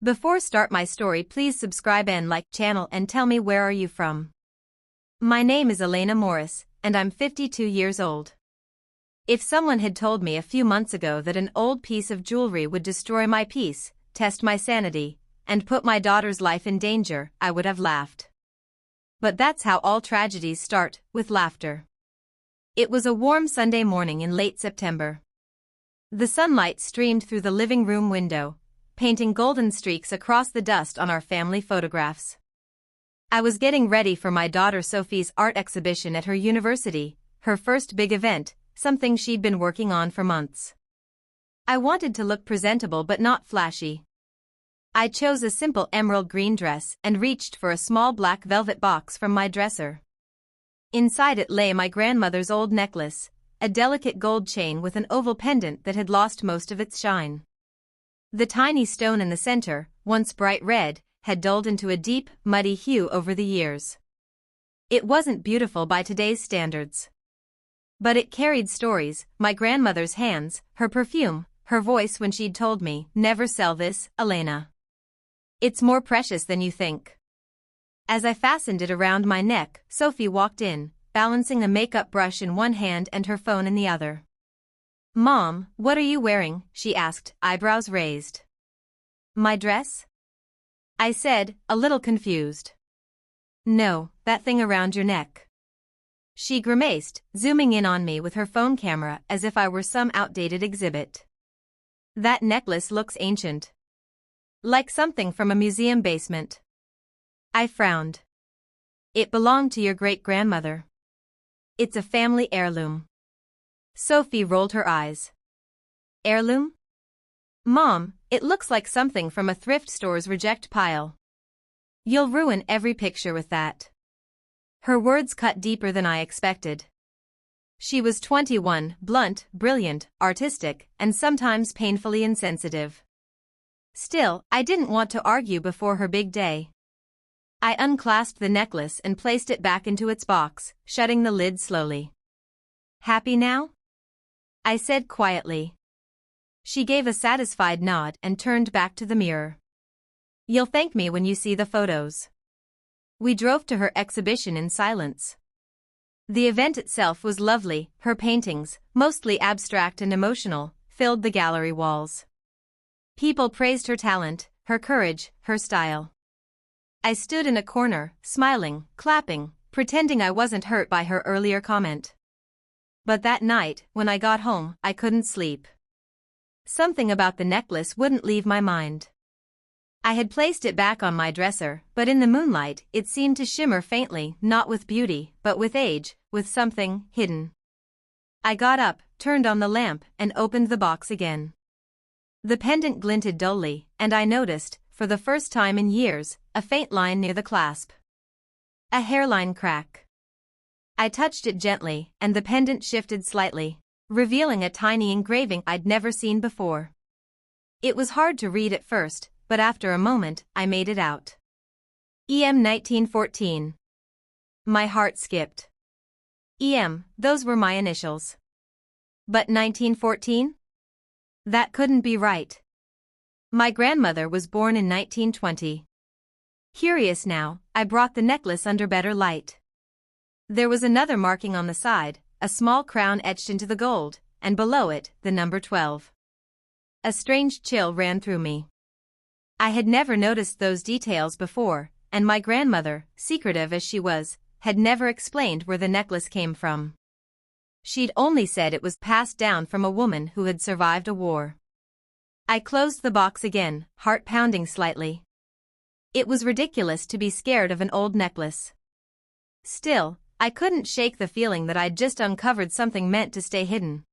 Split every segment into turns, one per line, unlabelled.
Before start my story, please subscribe and like channel and tell me where are you from. My name is Elena Morris, and I'm 52 years old. If someone had told me a few months ago that an old piece of jewelry would destroy my peace, test my sanity, and put my daughter's life in danger, I would have laughed. But that's how all tragedies start, with laughter. It was a warm Sunday morning in late September. The sunlight streamed through the living room window, painting golden streaks across the dust on our family photographs. I was getting ready for my daughter Sophie's art exhibition at her university, her first big event, something she'd been working on for months. I wanted to look presentable but not flashy. I chose a simple emerald green dress and reached for a small black velvet box from my dresser. Inside it lay my grandmother's old necklace, a delicate gold chain with an oval pendant that had lost most of its shine. The tiny stone in the center, once bright red, had dulled into a deep, muddy hue over the years. It wasn't beautiful by today's standards. But it carried stories, my grandmother's hands, her perfume, her voice when she'd told me, "Never sell this, Elena. It's more precious than you think." As I fastened it around my neck, Sophie walked in, balancing a makeup brush in one hand and her phone in the other. "Mom, what are you wearing?" she asked, eyebrows raised. "My dress?" I said, a little confused. "No, that thing around your neck." She grimaced, zooming in on me with her phone camera as if I were some outdated exhibit. "That necklace looks ancient. Like something from a museum basement." I frowned. "It belonged to your great-grandmother. It's a family heirloom." Sophie rolled her eyes. "Heirloom? Mom, it looks like something from a thrift store's reject pile. You'll ruin every picture with that." Her words cut deeper than I expected. She was 21, blunt, brilliant, artistic, and sometimes painfully insensitive. Still, I didn't want to argue before her big day. I unclasped the necklace and placed it back into its box, shutting the lid slowly. "Happy now?" I said quietly. She gave a satisfied nod and turned back to the mirror. "You'll thank me when you see the photos." We drove to her exhibition in silence. The event itself was lovely, her paintings, mostly abstract and emotional, filled the gallery walls. People praised her talent, her courage, her style. I stood in a corner, smiling, clapping, pretending I wasn't hurt by her earlier comment. But that night, when I got home, I couldn't sleep. Something about the necklace wouldn't leave my mind. I had placed it back on my dresser, but in the moonlight, it seemed to shimmer faintly, not with beauty, but with age, with something hidden. I got up, turned on the lamp, and opened the box again. The pendant glinted dully, and I noticed, for the first time in years, a faint line near the clasp. A hairline crack. I touched it gently, and the pendant shifted slightly, revealing a tiny engraving I'd never seen before. It was hard to read at first, but after a moment, I made it out. EM 1914. My heart skipped. EM, those were my initials. But 1914? That couldn't be right. My grandmother was born in 1920. Curious now, I brought the necklace under better light. There was another marking on the side, a small crown etched into the gold, and below it, the number 12. A strange chill ran through me. I had never noticed those details before, and my grandmother, secretive as she was, had never explained where the necklace came from. She'd only said it was passed down from a woman who had survived a war. I closed the box again, heart pounding slightly. It was ridiculous to be scared of an old necklace. Still, I couldn't shake the feeling that I'd just uncovered something meant to stay hidden.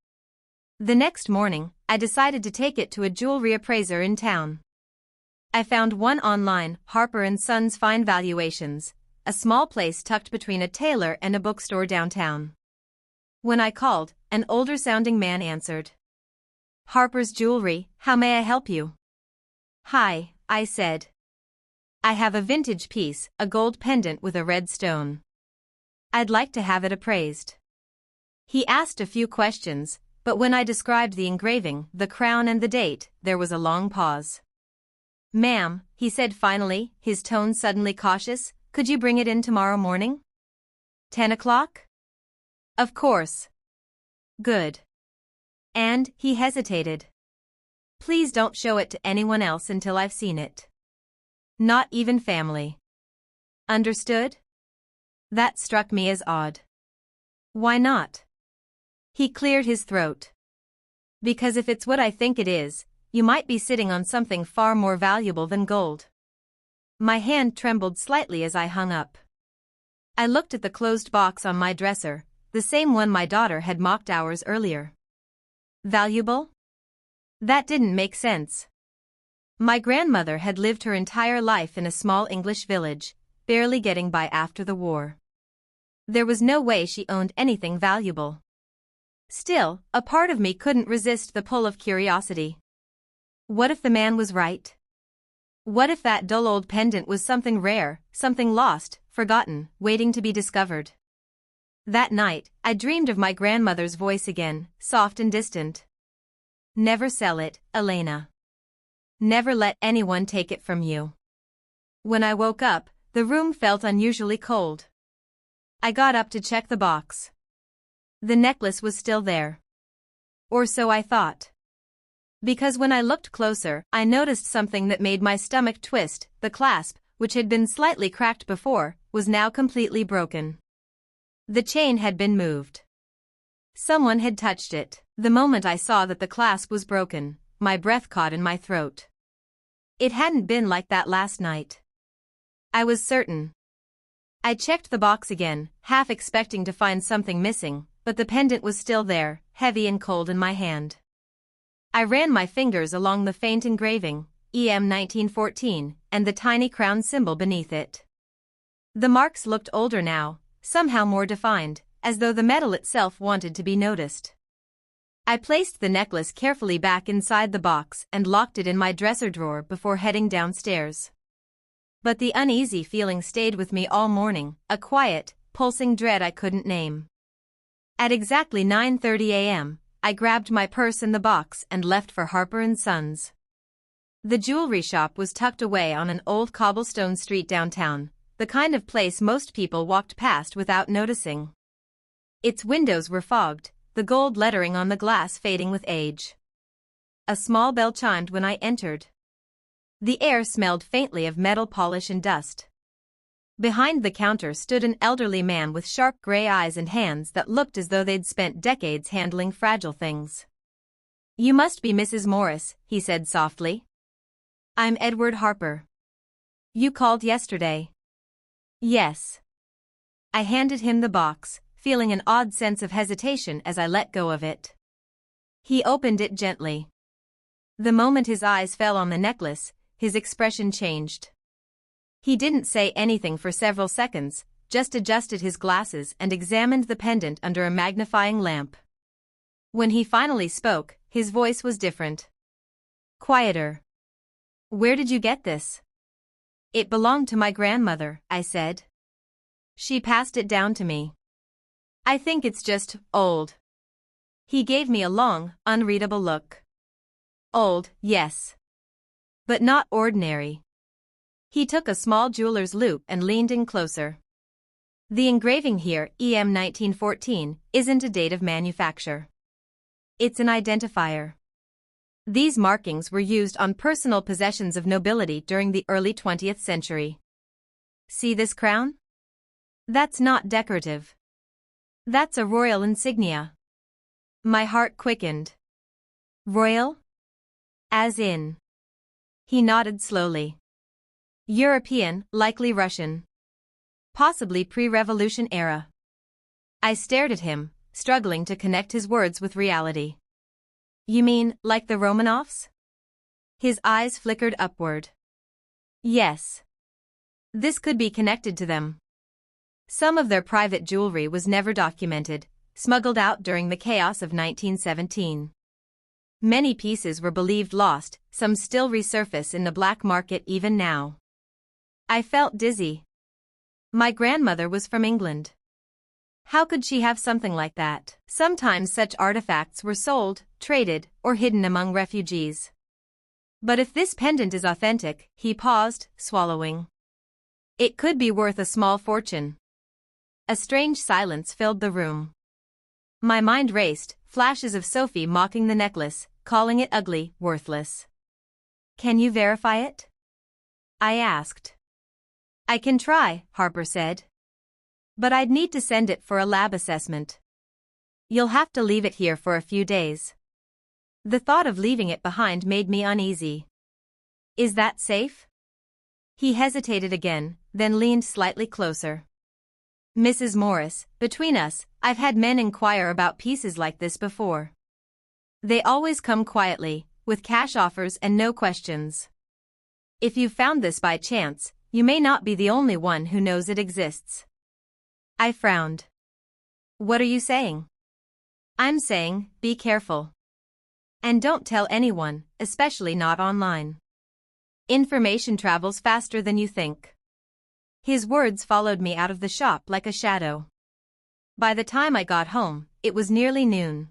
The next morning, I decided to take it to a jewelry appraiser in town. I found one online, Harper & Sons Fine Valuations, a small place tucked between a tailor and a bookstore downtown. When I called, an older-sounding man answered. "Harper's Jewelry, how may I help you?" "Hi," I said. "I have a vintage piece, a gold pendant with a red stone. I'd like to have it appraised." He asked a few questions, but when I described the engraving, the crown and the date, there was a long pause. Ma'am, he said finally, his tone suddenly cautious, could you bring it in tomorrow morning? 10 o'clock? Of course. Good. And, he hesitated. Please don't show it to anyone else until I've seen it. Not even family. Understood? That struck me as odd. Why not? He cleared his throat. Because if it's what I think it is, you might be sitting on something far more valuable than gold. My hand trembled slightly as I hung up. I looked at the closed box on my dresser, the same one my daughter had mocked hours earlier. Valuable? That didn't make sense. My grandmother had lived her entire life in a small English village, barely getting by after the war. There was no way she owned anything valuable. Still, a part of me couldn't resist the pull of curiosity. What if the man was right? What if that dull old pendant was something rare, something lost, forgotten, waiting to be discovered? That night, I dreamed of my grandmother's voice again, soft and distant. Never sell it, Elena. Never let anyone take it from you. When I woke up, the room felt unusually cold. I got up to check the box. The necklace was still there. Or so I thought. Because when I looked closer, I noticed something that made my stomach twist. The clasp, which had been slightly cracked before, was now completely broken. The chain had been moved. Someone had touched it. The moment I saw that the clasp was broken, my breath caught in my throat. It hadn't been like that last night. I was certain. I checked the box again, half expecting to find something missing, but the pendant was still there, heavy and cold in my hand. I ran my fingers along the faint engraving, EM 1914, and the tiny crown symbol beneath it. The marks looked older now, somehow more defined, as though the metal itself wanted to be noticed. I placed the necklace carefully back inside the box and locked it in my dresser drawer before heading downstairs. But the uneasy feeling stayed with me all morning, a quiet, pulsing dread I couldn't name. At exactly 9:30 a.m., I grabbed my purse and the box and left for Harper & Sons. The jewelry shop was tucked away on an old cobblestone street downtown, the kind of place most people walked past without noticing. Its windows were fogged, the gold lettering on the glass fading with age. A small bell chimed when I entered. The air smelled faintly of metal polish and dust. Behind the counter stood an elderly man with sharp gray eyes and hands that looked as though they'd spent decades handling fragile things. "You must be Mrs. Morris," he said softly. "I'm Edward Harper. You called yesterday." "Yes." I handed him the box, feeling an odd sense of hesitation as I let go of it. He opened it gently. The moment his eyes fell on the necklace, his expression changed. He didn't say anything for several seconds, just adjusted his glasses and examined the pendant under a magnifying lamp. When he finally spoke, his voice was different. Quieter. "Where did you get this?" "It belonged to my grandmother," I said. "She passed it down to me. I think it's just old." He gave me a long, unreadable look. "Old, yes. But not ordinary." He took a small jeweler's loupe and leaned in closer. "The engraving here, EM 1914, isn't a date of manufacture. It's an identifier. These markings were used on personal possessions of nobility during the early 20th century. See this crown? That's not decorative. That's a royal insignia." My heart quickened. "Royal? As in?" He nodded slowly. "European, likely Russian. Possibly pre-revolution era." I stared at him, struggling to connect his words with reality. "You mean, like the Romanovs?" His eyes flickered upward. "Yes. This could be connected to them. Some of their private jewelry was never documented, smuggled out during the chaos of 1917. Many pieces were believed lost, some still resurface in the black market even now." I felt dizzy. My grandmother was from England. How could she have something like that? Sometimes such artifacts were sold, traded, or hidden among refugees. But if this pendant is authentic, he paused, swallowing. It could be worth a small fortune. A strange silence filled the room. My mind raced, flashes of Sophie mocking the necklace, calling it ugly, worthless. Can you verify it? I asked. I can try, Harper said. But I'd need to send it for a lab assessment. You'll have to leave it here for a few days. The thought of leaving it behind made me uneasy. Is that safe? He hesitated again, then leaned slightly closer. Mrs. Morris, between us, I've had men inquire about pieces like this before. They always come quietly, with cash offers and no questions. If you found this by chance, you may not be the only one who knows it exists. I frowned. What are you saying? I'm saying, be careful. And don't tell anyone, especially not online. Information travels faster than you think. His words followed me out of the shop like a shadow. By the time I got home, it was nearly noon.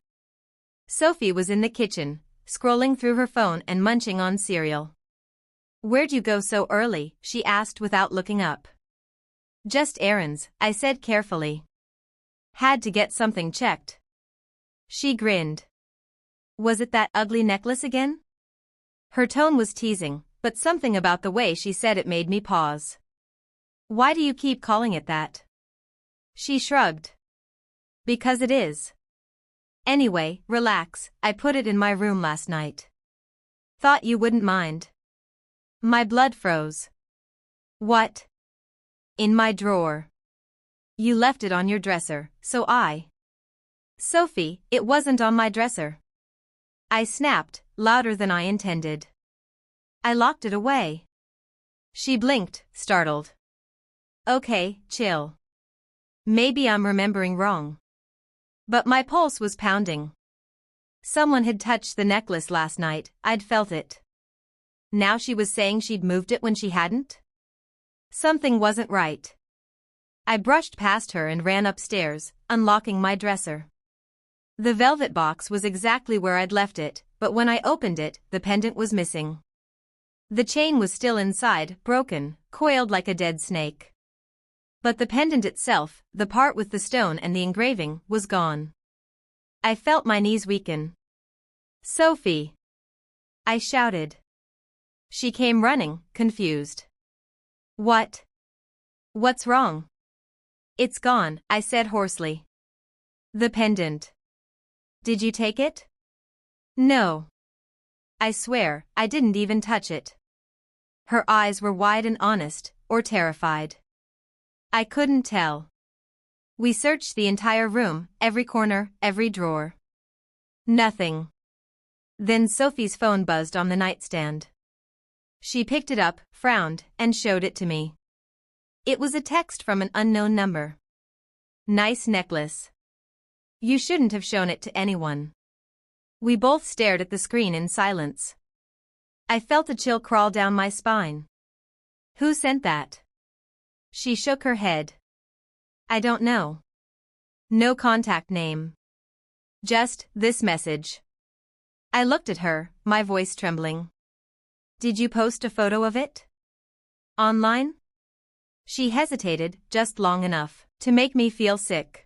Sophie was in the kitchen, scrolling through her phone and munching on cereal. Where'd you go so early? She asked without looking up. Just errands, I said carefully. Had to get something checked. She grinned. Was it that ugly necklace again? Her tone was teasing, but something about the way she said it made me pause. Why do you keep calling it that? She shrugged. Because it is. Anyway, relax, I put it in my room last night. Thought you wouldn't mind. My blood froze. What? In my drawer. You left it on your dresser, so Sophie, it wasn't on my dresser. I snapped, louder than I intended. I locked it away. She blinked, startled. Okay, chill. Maybe I'm remembering wrong. But my pulse was pounding. Someone had touched the necklace last night, I'd felt it. Now she was saying she'd moved it when she hadn't? Something wasn't right. I brushed past her and ran upstairs, unlocking my dresser. The velvet box was exactly where I'd left it, but when I opened it, the pendant was missing. The chain was still inside, broken, coiled like a dead snake. But the pendant itself, the part with the stone and the engraving, was gone. I felt my knees weaken. Sophie! I shouted. She came running, confused. What? What's wrong? It's gone, I said hoarsely. The pendant. Did you take it? No. I swear, I didn't even touch it. Her eyes were wide and honest, or terrified. I couldn't tell. We searched the entire room, every corner, every drawer. Nothing. Then Sophie's phone buzzed on the nightstand. She picked it up, frowned, and showed it to me. It was a text from an unknown number. Nice necklace. You shouldn't have shown it to anyone. We both stared at the screen in silence. I felt a chill crawl down my spine. Who sent that? She shook her head. I don't know. No contact name. Just this message. I looked at her, my voice trembling. Did you post a photo of it? Online? She hesitated just long enough to make me feel sick.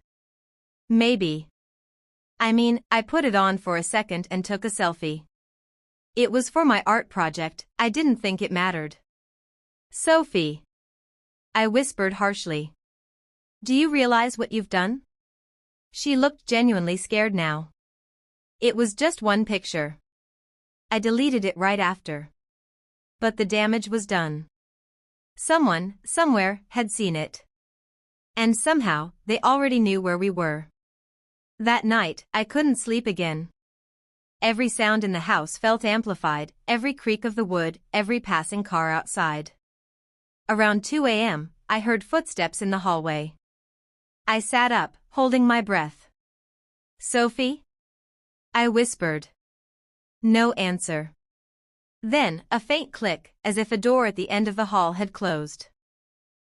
Maybe. I mean, I put it on for a second and took a selfie. It was for my art project, I didn't think it mattered. Sophie. I whispered harshly. Do you realize what you've done? She looked genuinely scared now. It was just one picture. I deleted it right after. But the damage was done. Someone, somewhere, had seen it. And somehow, they already knew where we were. That night, I couldn't sleep again. Every sound in the house felt amplified, every creak of the wood, every passing car outside. Around 2 a.m., I heard footsteps in the hallway. I sat up, holding my breath. Sophie? I whispered. No answer. Then, a faint click, as if a door at the end of the hall had closed.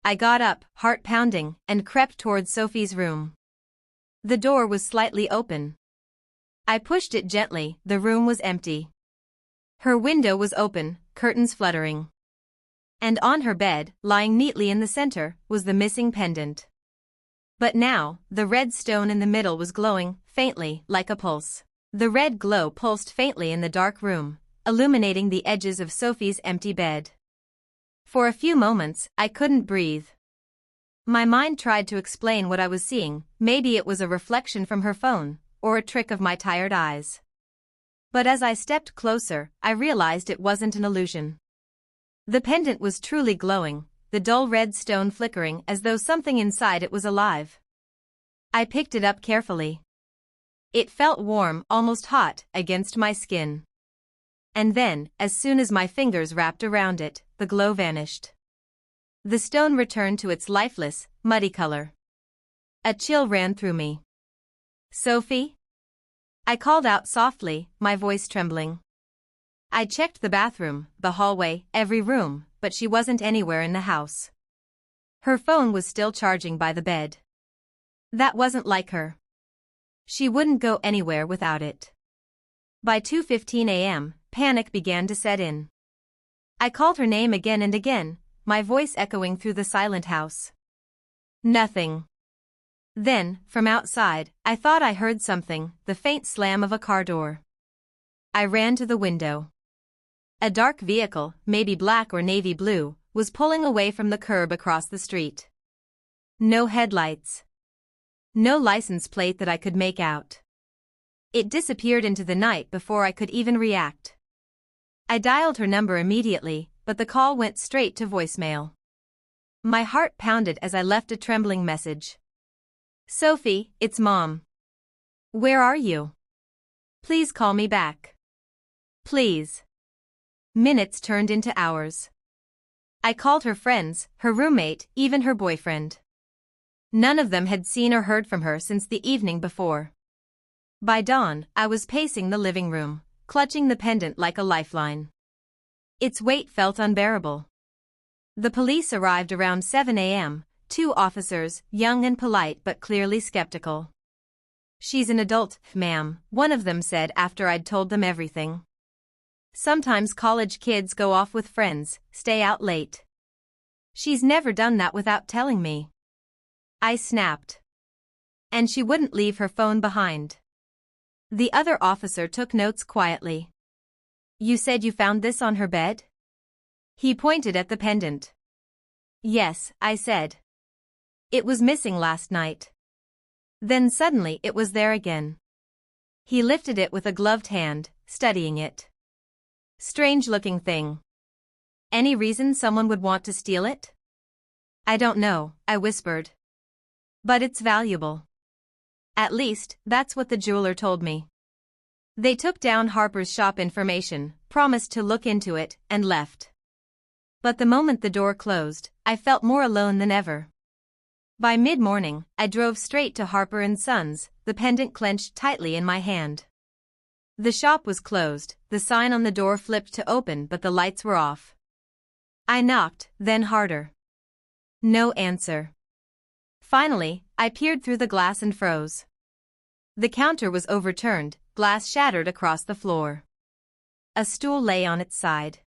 I got up, heart pounding, and crept towards Sophie's room. The door was slightly open. I pushed it gently, the room was empty. Her window was open, curtains fluttering. And on her bed, lying neatly in the center, was the missing pendant. But now, the red stone in the middle was glowing, faintly, like a pulse. The red glow pulsed faintly in the dark room, illuminating the edges of Sophie's empty bed. For a few moments, I couldn't breathe. My mind tried to explain what I was seeing. Maybe it was a reflection from her phone, or a trick of my tired eyes. But as I stepped closer, I realized it wasn't an illusion. The pendant was truly glowing, the dull red stone flickering as though something inside it was alive. I picked it up carefully. It felt warm, almost hot, against my skin. And then, as soon as my fingers wrapped around it, the glow vanished. The stone returned to its lifeless, muddy color. A chill ran through me. "Sophie?" I called out softly, my voice trembling. I checked the bathroom, the hallway, every room, but she wasn't anywhere in the house. Her phone was still charging by the bed. That wasn't like her. She wouldn't go anywhere without it. By 2:15 a.m., panic began to set in. I called her name again and again, my voice echoing through the silent house. Nothing. Then, from outside, I thought I heard something, the faint slam of a car door. I ran to the window. A dark vehicle, maybe black or navy blue, was pulling away from the curb across the street. No headlights. No license plate that I could make out. It disappeared into the night before I could even react. I dialed her number immediately, but the call went straight to voicemail. My heart pounded as I left a trembling message. "Sophie, it's Mom. Where are you? Please call me back. Please." Minutes turned into hours. I called her friends, her roommate, even her boyfriend. None of them had seen or heard from her since the evening before. By dawn, I was pacing the living room, clutching the pendant like a lifeline. Its weight felt unbearable. The police arrived around 7 a.m., 2 officers, young and polite but clearly skeptical. "She's an adult, ma'am," one of them said after I'd told them everything. "Sometimes college kids go off with friends, stay out late. She's never done that without telling me." I snapped. "And she wouldn't leave her phone behind." The other officer took notes quietly. "You said you found this on her bed?" He pointed at the pendant. "Yes," I said. "It was missing last night." Then suddenly it was there again. He lifted it with a gloved hand, studying it. "Strange-looking thing. Any reason someone would want to steal it?" "I don't know," I whispered. "But it's valuable. At least, that's what the jeweler told me." They took down Harper's shop information, promised to look into it, and left. But the moment the door closed, I felt more alone than ever. By mid-morning, I drove straight to Harper & Sons, the pendant clenched tightly in my hand. The shop was closed, the sign on the door flipped to open but the lights were off. I knocked, then harder. No answer. Finally, I peered through the glass and froze. The counter was overturned, glass shattered across the floor. A stool lay on its side.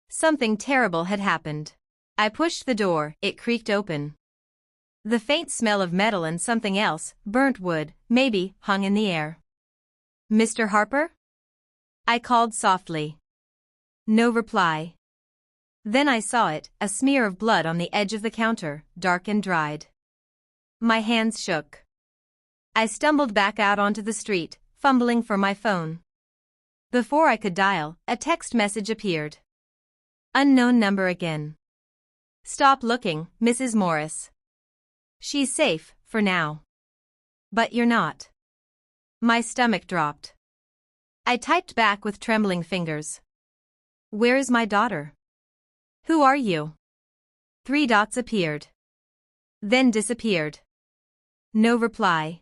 Something terrible had happened. I pushed the door, it creaked open. The faint smell of metal and something else, burnt wood, maybe, hung in the air. "Mr. Harper?" I called softly. No reply. Then I saw it, a smear of blood on the edge of the counter, dark and dried. My hands shook. I stumbled back out onto the street, fumbling for my phone. Before I could dial, a text message appeared. Unknown number again. "Stop looking, Mrs. Morris. She's safe, for now. But you're not." My stomach dropped. I typed back with trembling fingers. "Where is my daughter? Who are you?" 3 dots appeared. Then disappeared. No reply.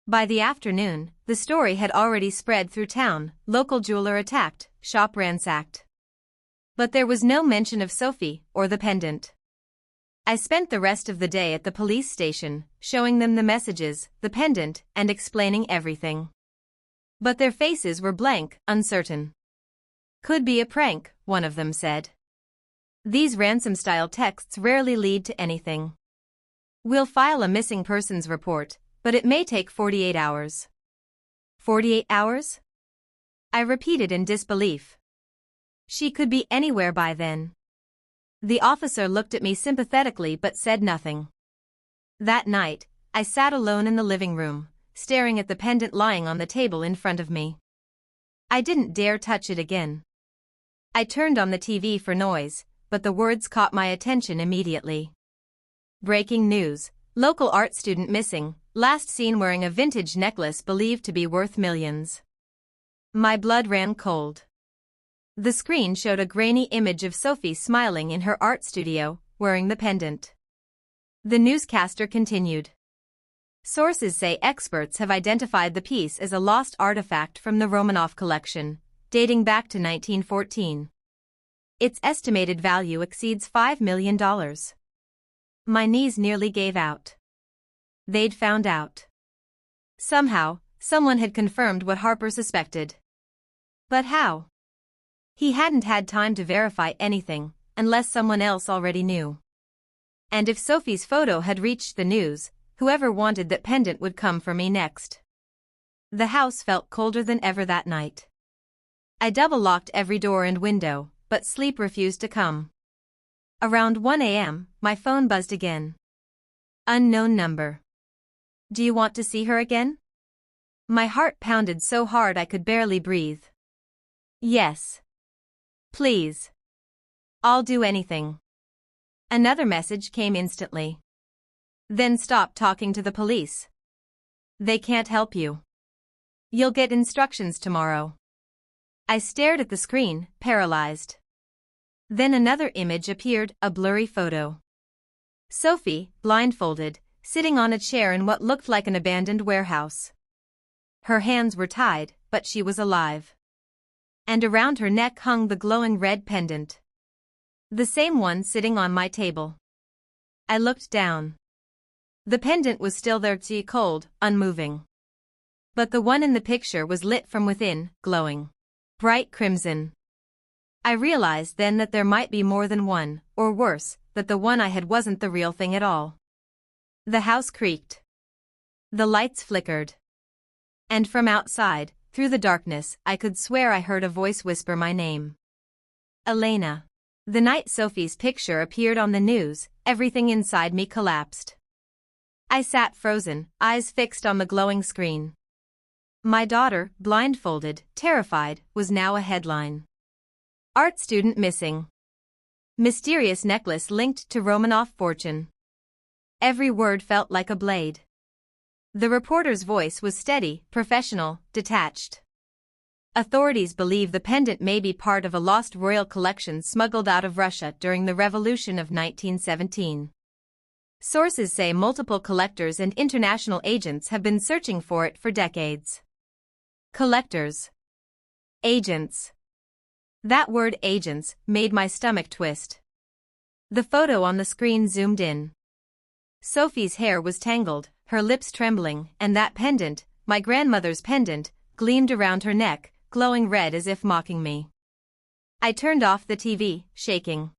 By the afternoon, the story had already spread through town, local jeweler attacked, shop ransacked. But there was no mention of Sophie, or the pendant. I spent the rest of the day at the police station, showing them the messages, the pendant, and explaining everything. But their faces were blank, uncertain. Could be a prank, one of them said. These ransom-style texts rarely lead to anything. We'll file a missing persons report, but it may take 48 hours. 48 hours? I repeated in disbelief. She could be anywhere by then. The officer looked at me sympathetically but said nothing. That night, I sat alone in the living room, staring at the pendant lying on the table in front of me. I didn't dare touch it again. I turned on the TV for noise, but the words caught my attention immediately. Breaking news: local art student missing, last seen wearing a vintage necklace believed to be worth millions. My blood ran cold. The screen showed a grainy image of Sophie smiling in her art studio, wearing the pendant. The newscaster continued. Sources say experts have identified the piece as a lost artifact from the Romanov collection, dating back to 1914. Its estimated value exceeds $5 million. My knees nearly gave out. They'd found out. Somehow, someone had confirmed what Harper suspected. But how? He hadn't had time to verify anything, unless someone else already knew. And if Sophie's photo had reached the news, whoever wanted that pendant would come for me next. The house felt colder than ever that night. I double-locked every door and window, but sleep refused to come. Around 1 a.m., my phone buzzed again. Unknown number. Do you want to see her again? My heart pounded so hard I could barely breathe. Yes. Please. I'll do anything. Another message came instantly. Then stop talking to the police. They can't help you. You'll get instructions tomorrow. I stared at the screen, paralyzed. Then another image appeared, a blurry photo. Sophie, blindfolded, sitting on a chair in what looked like an abandoned warehouse. Her hands were tied, but she was alive. And around her neck hung the glowing red pendant. The same one sitting on my table. I looked down. The pendant was still there, cold, unmoving. But the one in the picture was lit from within, glowing. Bright crimson. I realized then that there might be more than one, or worse, that the one I had wasn't the real thing at all. The house creaked. The lights flickered. And from outside, through the darkness, I could swear I heard a voice whisper my name. Elena. The night Sophie's picture appeared on the news, everything inside me collapsed. I sat frozen, eyes fixed on the glowing screen. My daughter, blindfolded, terrified, was now a headline. Art student missing. Mysterious necklace linked to Romanov fortune. Every word felt like a blade. The reporter's voice was steady, professional, detached. Authorities believe the pendant may be part of a lost royal collection smuggled out of Russia during the Revolution of 1917. Sources say multiple collectors and international agents have been searching for it for decades. Collectors. Agents. That word agents made my stomach twist. The photo on the screen zoomed in. Sophie's hair was tangled, her lips trembling, and that pendant, my grandmother's pendant, gleamed around her neck, glowing red as if mocking me. I turned off the TV, shaking.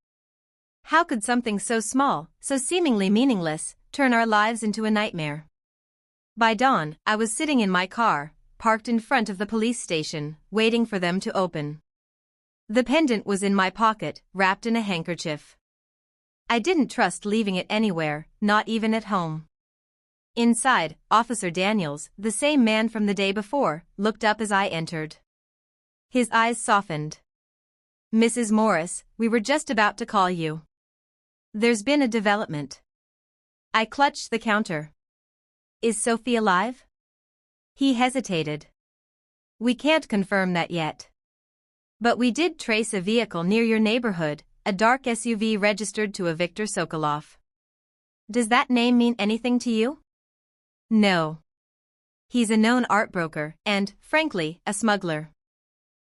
How could something so small, so seemingly meaningless, turn our lives into a nightmare? By dawn, I was sitting in my car, parked in front of the police station, waiting for them to open. The pendant was in my pocket, wrapped in a handkerchief. I didn't trust leaving it anywhere, not even at home. Inside, Officer Daniels, the same man from the day before, looked up as I entered. His eyes softened. Mrs. Morris, we were just about to call you. There's been a development. I clutched the counter. Is Sophie alive? He hesitated. We can't confirm that yet. But we did trace a vehicle near your neighborhood, a dark SUV registered to a Viktor Sokolov. Does that name mean anything to you? No. He's a known art broker and, frankly, a smuggler.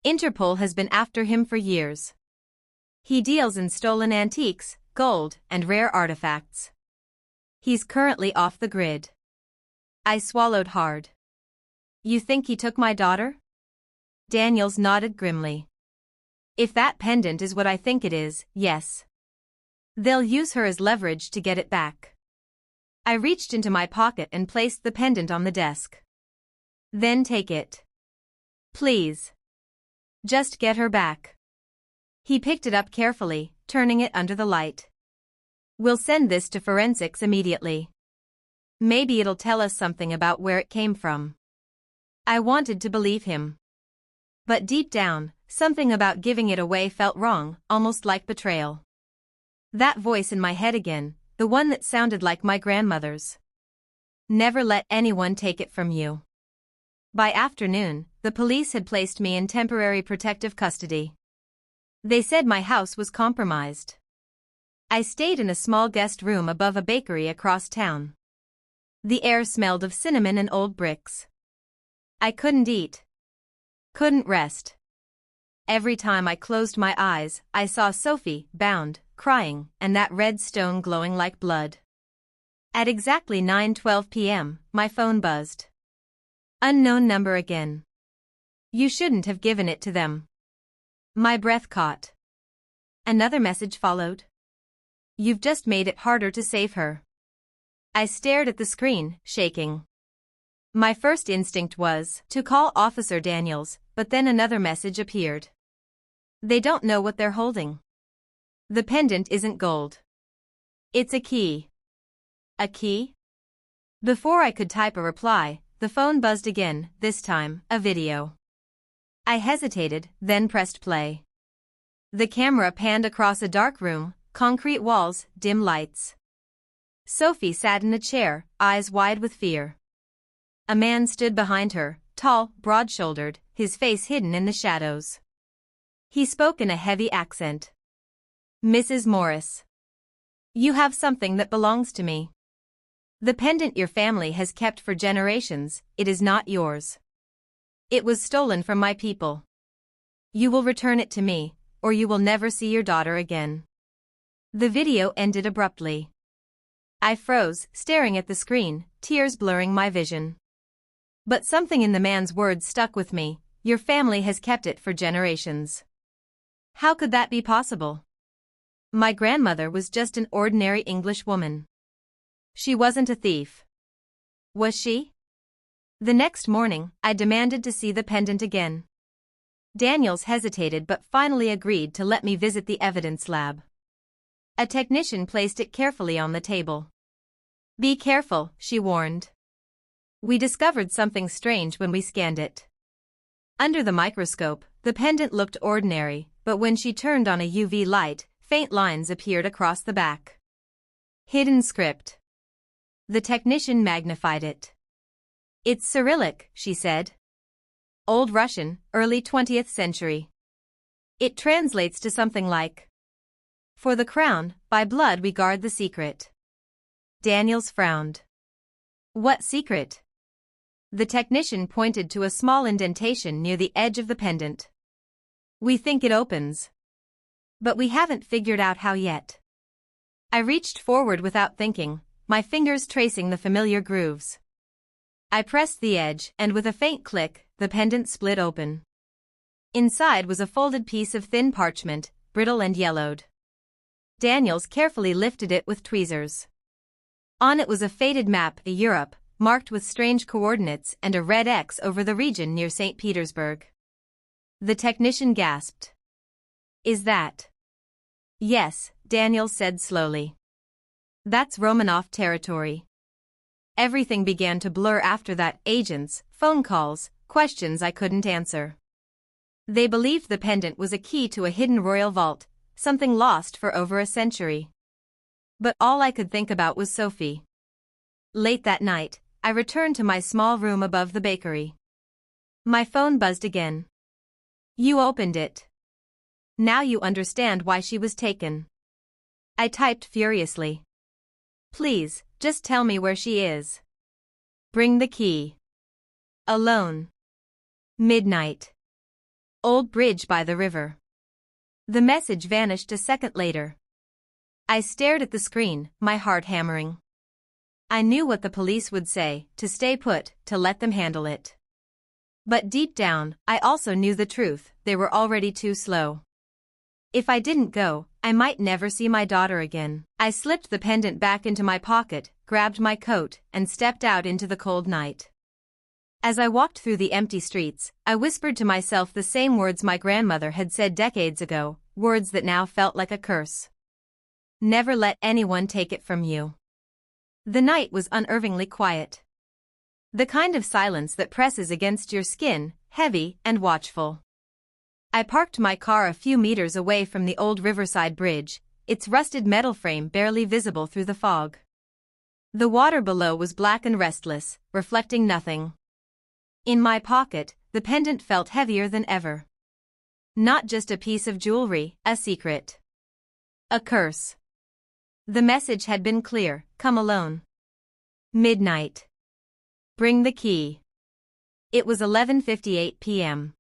Interpol has been after him for years. He deals in stolen antiques, gold, and rare artifacts. He's currently off the grid. I swallowed hard. You think he took my daughter? Daniels nodded grimly. If that pendant is what I think it is, yes. They'll use her as leverage to get it back. I reached into my pocket and placed the pendant on the desk. Then take it. Please. Just get her back. He picked it up carefully, turning it under the light. We'll send this to forensics immediately. Maybe it'll tell us something about where it came from. I wanted to believe him. But deep down, something about giving it away felt wrong, almost like betrayal. That voice in my head again, the one that sounded like my grandmother's. Never let anyone take it from you. By afternoon, the police had placed me in temporary protective custody. They said my house was compromised. I stayed in a small guest room above a bakery across town. The air smelled of cinnamon and old bricks. I couldn't eat. Couldn't rest. Every time I closed my eyes, I saw Sophie, bound, crying, and that red stone glowing like blood. At exactly 9:12 p.m., my phone buzzed. Unknown number again. You shouldn't have given it to them. My breath caught. Another message followed. You've just made it harder to save her. I stared at the screen, shaking. My first instinct was to call Officer Daniels, but then another message appeared. They don't know what they're holding. The pendant isn't gold. It's a key. A key? Before I could type a reply, the phone buzzed again, this time, a video. I hesitated, then pressed play. The camera panned across a dark room, concrete walls, dim lights. Sophie sat in a chair, eyes wide with fear. A man stood behind her, tall, broad-shouldered, his face hidden in the shadows. He spoke in a heavy accent. Mrs. Morris. You have something that belongs to me. The pendant your family has kept for generations, it is not yours. It was stolen from my people. You will return it to me, or you will never see your daughter again. The video ended abruptly. I froze, staring at the screen, tears blurring my vision. But something in the man's words stuck with me. Your family has kept it for generations. How could that be possible? My grandmother was just an ordinary English woman. She wasn't a thief. Was she? The next morning, I demanded to see the pendant again. Daniels hesitated but finally agreed to let me visit the evidence lab. A technician placed it carefully on the table. Be careful, she warned. We discovered something strange when we scanned it. Under the microscope, the pendant looked ordinary, but when she turned on a UV light, faint lines appeared across the back. Hidden script. The technician magnified it. It's Cyrillic, she said. Old Russian, early 20th century. It translates to something like, for the crown, by blood we guard the secret. Daniels frowned. What secret? The technician pointed to a small indentation near the edge of the pendant. We think it opens. But we haven't figured out how yet. I reached forward without thinking, my fingers tracing the familiar grooves. I pressed the edge, and with a faint click, the pendant split open. Inside was a folded piece of thin parchment, brittle and yellowed. Daniels carefully lifted it with tweezers. On it was a faded map of Europe, marked with strange coordinates and a red X over the region near St. Petersburg. The technician gasped. Is that? Yes, Daniels said slowly. That's Romanov territory. Everything began to blur after that, agents, phone calls, questions I couldn't answer. They believed the pendant was a key to a hidden royal vault, something lost for over a century. But all I could think about was Sophie. Late that night, I returned to my small room above the bakery. My phone buzzed again. You opened it. Now you understand why she was taken. I typed furiously. Please, just tell me where she is. Bring the key. Alone. Midnight. Old bridge by the river. The message vanished a second later. I stared at the screen, my heart hammering. I knew what the police would say, to stay put, to let them handle it. But deep down, I also knew the truth, they were already too slow. If I didn't go, I might never see my daughter again. I slipped the pendant back into my pocket, grabbed my coat, and stepped out into the cold night. As I walked through the empty streets, I whispered to myself the same words my grandmother had said decades ago, words that now felt like a curse. Never let anyone take it from you. The night was unnervingly quiet. The kind of silence that presses against your skin, heavy and watchful. I parked my car a few meters away from the old Riverside Bridge, its rusted metal frame barely visible through the fog. The water below was black and restless, reflecting nothing. In my pocket, the pendant felt heavier than ever. Not just a piece of jewelry, a secret. A curse. The message had been clear: come alone. Midnight. Bring the key. It was 11:58 p.m.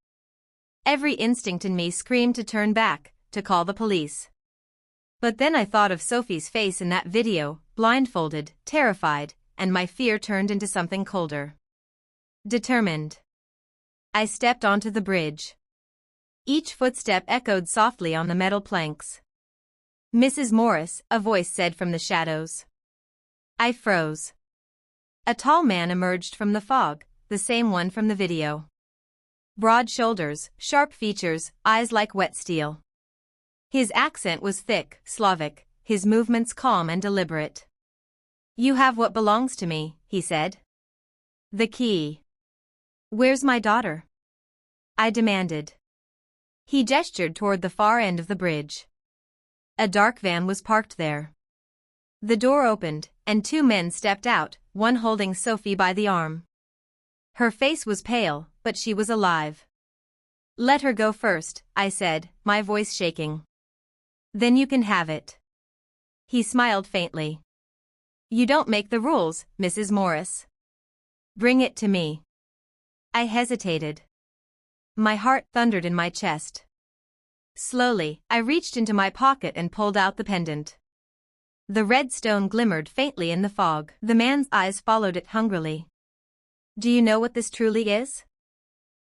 Every instinct in me screamed to turn back, to call the police. But then I thought of Sophie's face in that video, blindfolded, terrified, and my fear turned into something colder. Determined. I stepped onto the bridge. Each footstep echoed softly on the metal planks. "Mrs. Morris," a voice said from the shadows. I froze. A tall man emerged from the fog, the same one from the video. Broad shoulders, sharp features, eyes like wet steel. His accent was thick, Slavic, his movements calm and deliberate. "You have what belongs to me," he said. "The key." "Where's my daughter?" I demanded. He gestured toward the far end of the bridge. A dark van was parked there. The door opened, and two men stepped out, one holding Sophie by the arm. Her face was pale, but she was alive. "Let her go first," I said, my voice shaking. "Then you can have it." He smiled faintly. "You don't make the rules, Mrs. Morris." "Bring it to me." I hesitated. My heart thundered in my chest. Slowly, I reached into my pocket and pulled out the pendant. The red stone glimmered faintly in the fog. The man's eyes followed it hungrily. "Do you know what this truly is?"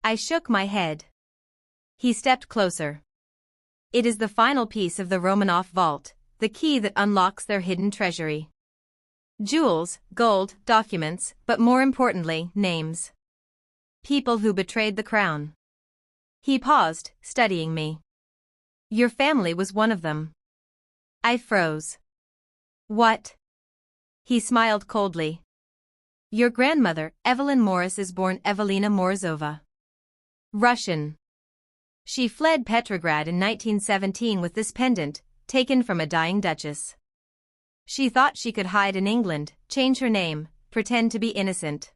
I shook my head. He stepped closer. "It is the final piece of the Romanov vault, the key that unlocks their hidden treasury. Jewels, gold, documents, but more importantly, names. People who betrayed the crown." He paused, studying me. "Your family was one of them." I froze. "What?" He smiled coldly. "Your grandmother, Evelyn Morris, is born Evelina Morozova. Russian. She fled Petrograd in 1917 with this pendant, taken from a dying duchess. She thought she could hide in England, change her name, pretend to be innocent.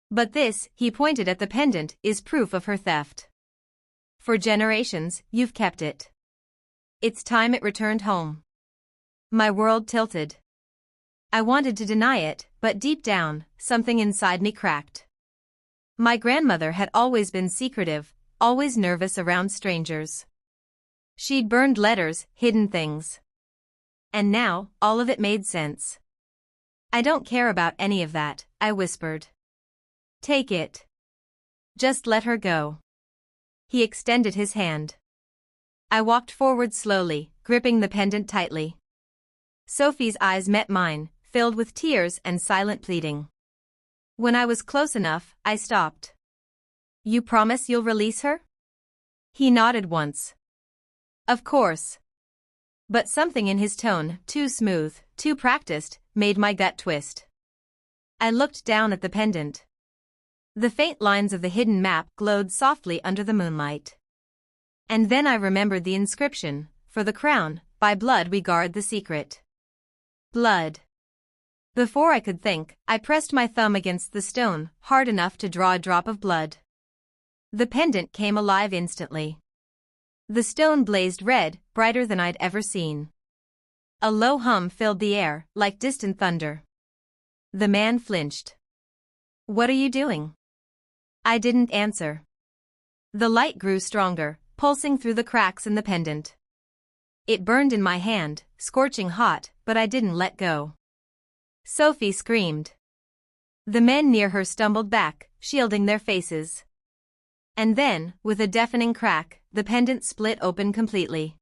But this," he pointed at the pendant, "is proof of her theft. For generations, you've kept it. It's time it returned home." My world tilted. I wanted to deny it, but deep down, something inside me cracked. My grandmother had always been secretive, always nervous around strangers. She'd burned letters, hidden things. And now, all of it made sense. "I don't care about any of that," I whispered. "Take it. Just let her go." He extended his hand. I walked forward slowly, gripping the pendant tightly. Sophie's eyes met mine, filled with tears and silent pleading. When I was close enough, I stopped. "You promise you'll release her?" He nodded once. "Of course." But something in his tone, too smooth, too practiced, made my gut twist. I looked down at the pendant. The faint lines of the hidden map glowed softly under the moonlight. And then I remembered the inscription: "For the crown, by blood we guard the secret." Blood. Before I could think, I pressed my thumb against the stone, hard enough to draw a drop of blood. The pendant came alive instantly. The stone blazed red, brighter than I'd ever seen. A low hum filled the air, like distant thunder. The man flinched. "What are you doing?" I didn't answer. The light grew stronger, pulsing through the cracks in the pendant. It burned in my hand, scorching hot, but I didn't let go. Sophie screamed. The men near her stumbled back, shielding their faces. And then, with a deafening crack, the pendant split open completely.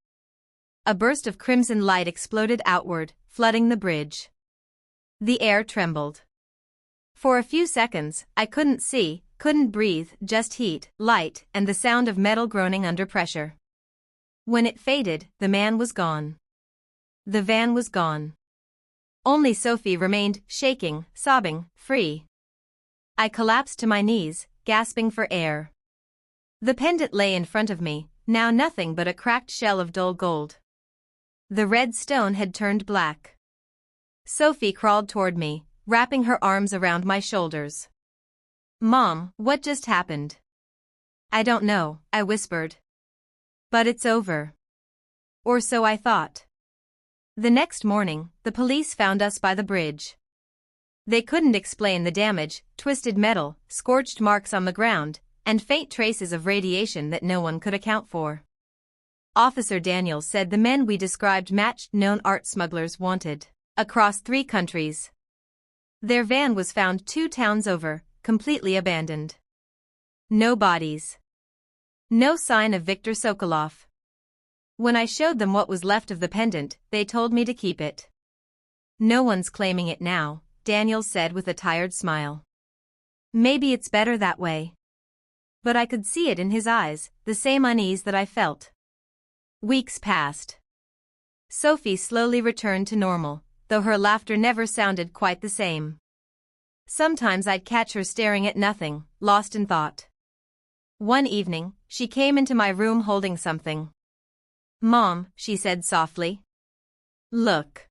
a burst of crimson light exploded outward, flooding the bridge. The air trembled. For a few seconds, I couldn't see, couldn't breathe, just heat, light, and the sound of metal groaning under pressure. When it faded, the man was gone. The van was gone. Only Sophie remained, shaking, sobbing, free. I collapsed to my knees, gasping for air. The pendant lay in front of me, now nothing but a cracked shell of dull gold. The red stone had turned black. Sophie crawled toward me, wrapping her arms around my shoulders. "Mom, what just happened?" "I don't know," I whispered. "But it's over." Or so I thought. The next morning, the police found us by the bridge. They couldn't explain the damage: twisted metal, scorched marks on the ground, and faint traces of radiation that no one could account for. Officer Daniels said the men we described matched known art smugglers wanted across 3 countries. Their van was found 2 towns over, completely abandoned. No bodies. No sign of Viktor Sokolov. When I showed them what was left of the pendant, they told me to keep it. "No one's claiming it now," Daniels said with a tired smile. "Maybe it's better that way." But I could see it in his eyes, the same unease that I felt. Weeks passed. Sophie slowly returned to normal, though her laughter never sounded quite the same. Sometimes I'd catch her staring at nothing, lost in thought. One evening, she came into my room holding something. "Mom," she said softly. "Look."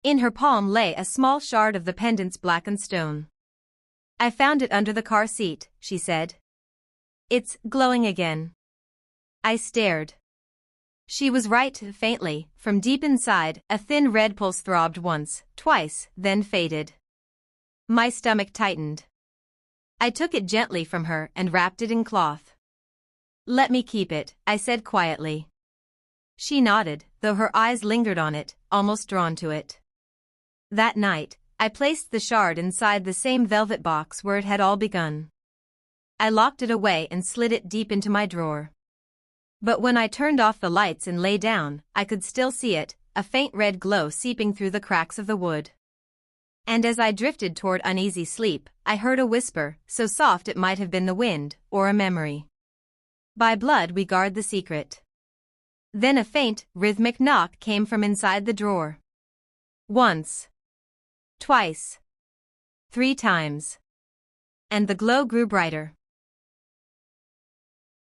In her palm lay a small shard of the pendant's blackened stone. "I found it under the car seat," she said. "It's glowing again." I stared. She was right, faintly, from deep inside, a thin red pulse throbbed once, twice, then faded. My stomach tightened. I took it gently from her and wrapped it in cloth. "Let me keep it," I said quietly. She nodded, though her eyes lingered on it, almost drawn to it. That night, I placed the shard inside the same velvet box where it had all begun. I locked it away and slid it deep into my drawer. But when I turned off the lights and lay down, I could still see it, a faint red glow seeping through the cracks of the wood. And as I drifted toward uneasy sleep, I heard a whisper, so soft it might have been the wind, or a memory. "By blood we guard the secret." Then a faint, rhythmic knock came from inside the drawer. Once. Twice. 3 times. And the glow grew brighter.